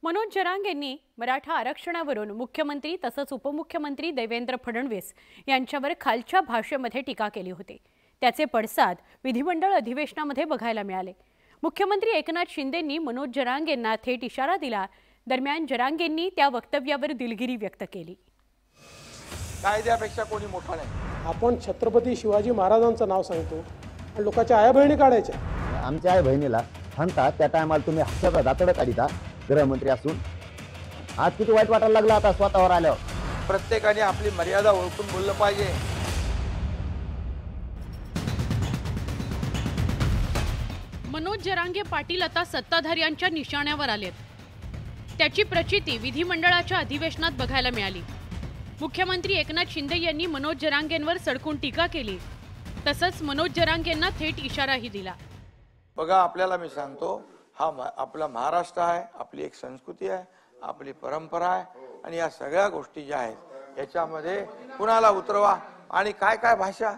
मनोज जरांगेंनी मराठा आरक्षणावरून मुख्यमंत्री तसंच उपमुख्यमंत्री देवेंद्र फडणवीस यांच्यावर खालच्या भाषेमध्ये टीका केली होती। त्याचे पडसाद विधिमंडळ अधिवेशनामध्ये बघायला मिळाले। मुख्यमंत्री एकनाथ शिंदेंनी मनोज जरांगेंना थेट इशारा दिला। दरम्यान जरांगेंनी त्या वक्तव्यावर दिलगिरी व्यक्त केली। कायद्यापेक्षा कोणी मोठा नाही। आपण छत्रपती शिवाजी महाराजांचं नाव सांगतो आणि लोकांच्या आया बहिणी काढायच्या। आमच्या आई बहिणीला म्हणता त्या टायमाला तुम्ही हसता दातड काढिता गृहमंत्री असून आज किती वाईट वाटायला लागला आता स्वतःवर आल्यावर। प्रत्येकाने आपली मर्यादा ओळखून बोललं पाहिजे। मनोज जरांगे पाटील आता सत्ताधाऱ्यांच्या निशाण्यावर आलेत। त्याची प्रचिती विधिमंडळाच्या अधिवेशनात बघायला मिळाली। मुख्यमंत्री एकनाथ शिंदे यांनी मनोज जरांगेंवर सडकून टीका केली। तसंच मनोज जरांगेंना थेट इशाराही दिला। बघा, आपल्याला मी सांगतो, हा आपला महाराष्ट्र आहे, आपली एक संस्कृती आहे, आपली परंपरा आहे आणि या सगळ्या गोष्टी ज्या आहेत याच्यामध्ये कुणाला उतरवा आणि काय काय भाषा,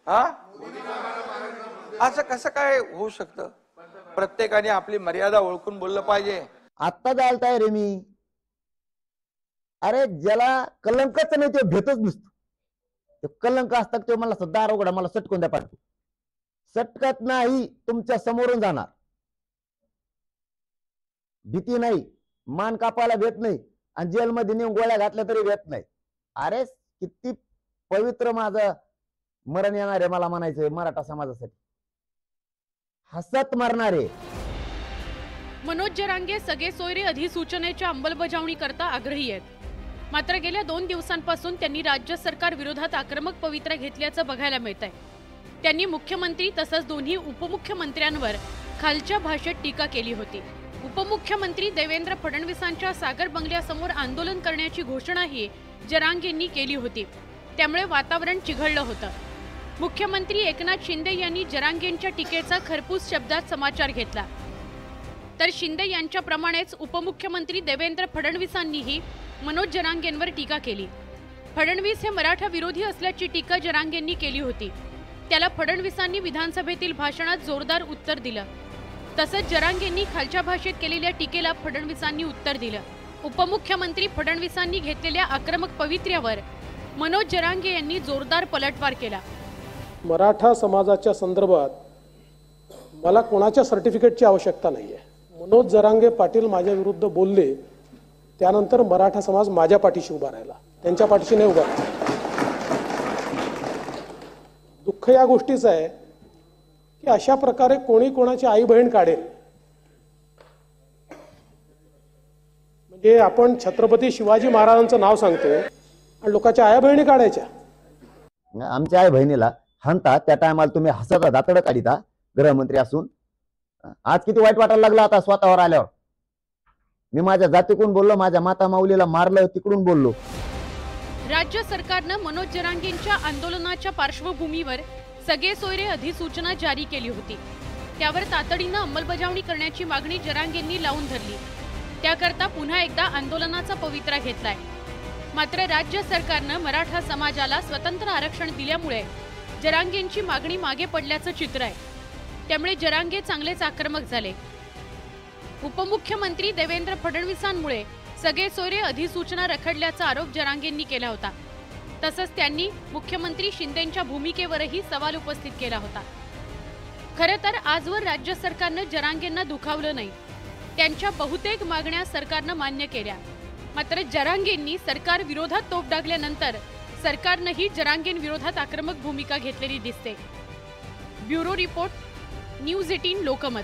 हा असं कसं काय होऊ शकतं? प्रत्येकाने आपली मर्यादा ओळखून बोललं पाहिजे। आत्ता जायला तयार आहे मी। अरे ज्याला कलंकच नाही ते भेटच नसतो। ते कलंक असतात ते मला सध्या उघडा, मला सटकून द्या पाठवू। सटकत नाही, तुमच्या समोरून जाणार। भीती नाही, मान कापायला भेट नाही आणि जेलमध्ये नेऊन गोळ्या घातल्या तरी भेट नाही। अरे किती पवित्र माझं मरण येणार आहे मला म्हणायचंय मराठा समाजासाठी। हसत मरणारे मनोज जरांगे सगळे सोयरे अधिसूचनेच्या अंमलबजावणी करता आग्रही आहेत। मात्र गेल्या 2 दिवसांपासून त्यांनी राज्य सरकार विरोधात आक्रमक पवित्रा घेतल्याचं बघायला मिळतंय। त्यांनी मुख्यमंत्री तसंच दोन्ही उपमुख्यमंत्र्यांवर खालच्या भाषेत टीका केली होती। उपमुख्यमंत्री देवेंद्र फडणवीसांच्या सागर बंगल्यासमोर आंदोलन करण्याची घोषणाही जरांगेंनी केली होती। त्यामुळे वातावरण चिघळलं होतं। मुख्यमंत्री एकनाथ शिंदे यांनी जरांगेंच्या टीकेचा खरपूस शब्दात समाचार घेतला। तर शिंदे यांच्याप्रमाणेच उपमुख्यमंत्री देवेंद्र फडणवीसांनीही मनोज जरांगेंवर टीका केली। फडणवीस हे मराठा विरोधी असल्याची टीका जरांगेंनी केली होती। त्याला फडणवीसांनी विधानसभेतील भाषणात जोरदार उत्तर दिलं। तसंच जरांगेंनी खालच्या भाषेत केलेल्या टीकेला फडणवीसांनी उत्तर दिलं। उपमुख्यमंत्री फडणवीसांनी घेतलेल्या आक्रमक पवित्र्यावर मनोज जरांगे यांनी जोरदार पलटवार केला। मराठा समाजाच्या संदर्भात मला कोणाच्या सर्टिफिकेटची आवश्यकता नाहीये। मनोज जरांगे पाटील माझ्या विरुद्ध बोलले त्यानंतर मराठा समाज माझ्या पाठीशी उभा राहिला, त्यांच्या पाठीशी नाही उभा राहिला। दुःख या गोष्टीचं आहे की अशा प्रकारे कोणी कोणाची आई बहीण काढेल। म्हणजे आपण छत्रपती शिवाजी महाराजांचं नाव सांगतो आणि लोकांच्या आया बहिणी काढायच्या। आमच्या आई बहिणीला म्हणता त्या टायमाला तुम्ही हसता दातड काढिता गृहमंत्री असून आज किती वाईट वाटायला लागला आता स्वतःवर आल्यावर। मी माझ्या जातीकडून बोललो, माझ्या माता माऊलीला मारलं तिकडून बोललो। राज्य सरकारनं मनोज जरांगेंच्या आंदोलनाच्या पार्श्वभूमीवर सगळे सोयरे अधिसूचना जारी केली होती। त्यावर तातडीनं अंमलबजावणी करण्याची मागणी जरांगेंनी लावून धरली। त्याकरता पुन्हा एकदा आंदोलनाचा पवित्रा घेतलाय। मात्र राज्य सरकारनं मराठा समाजाला स्वतंत्र आरक्षण दिल्यामुळे जरांगेंची मागणी मागे पडल्याचं चित्र आहे। त्यामुळे जरांगे चांगलेच आक्रमक झाले। उपमुख्यमंत्री देवेंद्र फडणवीसांमुळे सगळे सोयरे अधिसूचना रखडल्याचा आरोप जरांगेंनी केला होता। तसंच त्यांनी मुख्यमंत्री शिंदेंच्या भूमिकेवरही सवाल उपस्थित केला होता। खरं तर आजवर राज्य सरकारनं जरांगेंना दुखावलं नाही। त्यांच्या बहुतेक मागण्या सरकारनं मान्य केल्या। मात्र जरांगेंनी सरकार विरोधात तोफ डागल्यानंतर सरकारनंही जरांगेंविरोधात आक्रमक भूमिका घेतलेली दिसते। Bureau report, news 18 Lokmat.